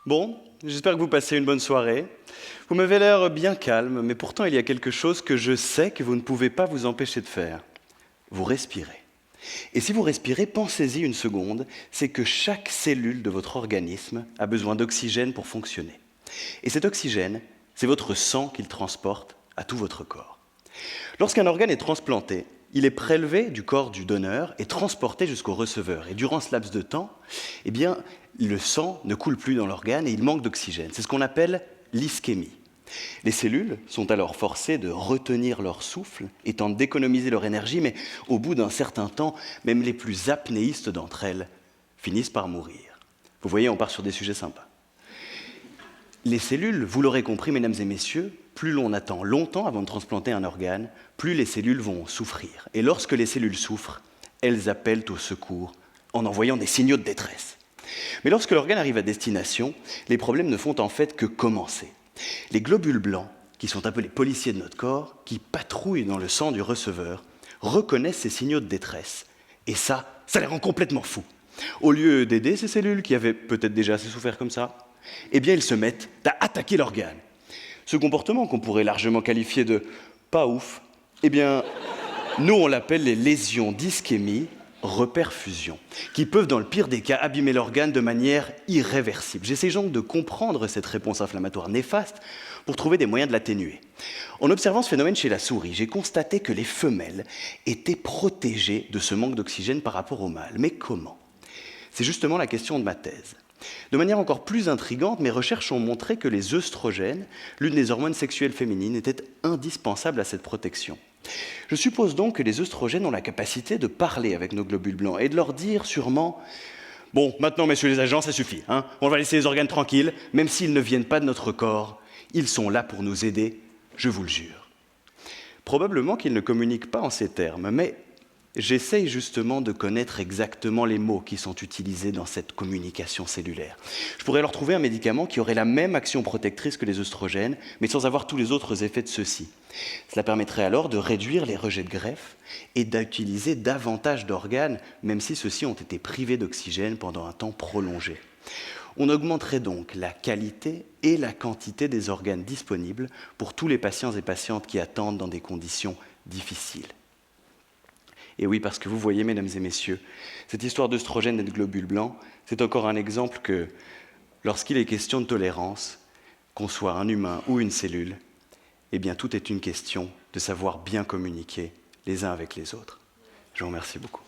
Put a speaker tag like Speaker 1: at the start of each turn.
Speaker 1: Bon, j'espère que vous passez une bonne soirée. Vous m'avez l'air bien calme, mais pourtant il y a quelque chose que je sais que vous ne pouvez pas vous empêcher de faire. Vous respirez. Et si vous respirez, pensez-y une seconde, c'est que chaque cellule de votre organisme a besoin d'oxygène pour fonctionner. Et cet oxygène, c'est votre sang qu'il transporte à tout votre corps. Lorsqu'un organe est transplanté, il est prélevé du corps du donneur et transporté jusqu'au receveur. Et durant ce laps de temps, eh bien, le sang ne coule plus dans l'organe et il manque d'oxygène. C'est ce qu'on appelle l'ischémie. Les cellules sont alors forcées de retenir leur souffle et tentent d'économiser leur énergie, mais au bout d'un certain temps, même les plus apnéistes d'entre elles finissent par mourir. Vous voyez, on part sur des sujets sympas. Les cellules, vous l'aurez compris, mesdames et messieurs, plus l'on attend longtemps avant de transplanter un organe, plus les cellules vont souffrir. Et lorsque les cellules souffrent, elles appellent au secours en envoyant des signaux de détresse. Mais lorsque l'organe arrive à destination, les problèmes ne font en fait que commencer. Les globules blancs, qui sont un peu les policiers de notre corps, qui patrouillent dans le sang du receveur, reconnaissent ces signaux de détresse. Et ça les rend complètement fous. Au lieu d'aider ces cellules qui avaient peut-être déjà assez souffert comme ça, eh bien ils se mettent à attaquer l'organe. Ce comportement qu'on pourrait largement qualifier de pas ouf, eh bien, nous on l'appelle les lésions d'ischémie, reperfusion, qui peuvent dans le pire des cas abîmer l'organe de manière irréversible. J'essaie donc de comprendre cette réponse inflammatoire néfaste pour trouver des moyens de l'atténuer. En observant ce phénomène chez la souris, j'ai constaté que les femelles étaient protégées de ce manque d'oxygène par rapport aux mâles. Mais comment ? C'est justement la question de ma thèse. De manière encore plus intrigante, mes recherches ont montré que les œstrogènes, l'une des hormones sexuelles féminines, étaient indispensables à cette protection. Je suppose donc que les œstrogènes ont la capacité de parler avec nos globules blancs et de leur dire sûrement « Bon, maintenant, messieurs les agents, ça suffit. Hein, on va laisser les organes tranquilles, même s'ils ne viennent pas de notre corps. Ils sont là pour nous aider, je vous le jure. » Probablement qu'ils ne communiquent pas en ces termes, mais j'essaye justement de connaître exactement les mots qui sont utilisés dans cette communication cellulaire. Je pourrais leur trouver un médicament qui aurait la même action protectrice que les œstrogènes, mais sans avoir tous les autres effets de ceux-ci. Cela permettrait alors de réduire les rejets de greffe et d'utiliser davantage d'organes, même si ceux-ci ont été privés d'oxygène pendant un temps prolongé. On augmenterait donc la qualité et la quantité des organes disponibles pour tous les patients et patientes qui attendent dans des conditions difficiles. Et oui, parce que vous voyez, mesdames et messieurs, cette histoire d'œstrogènes et de globules blancs, c'est encore un exemple que, lorsqu'il est question de tolérance, qu'on soit un humain ou une cellule, eh bien tout est une question de savoir bien communiquer les uns avec les autres. Je vous remercie beaucoup.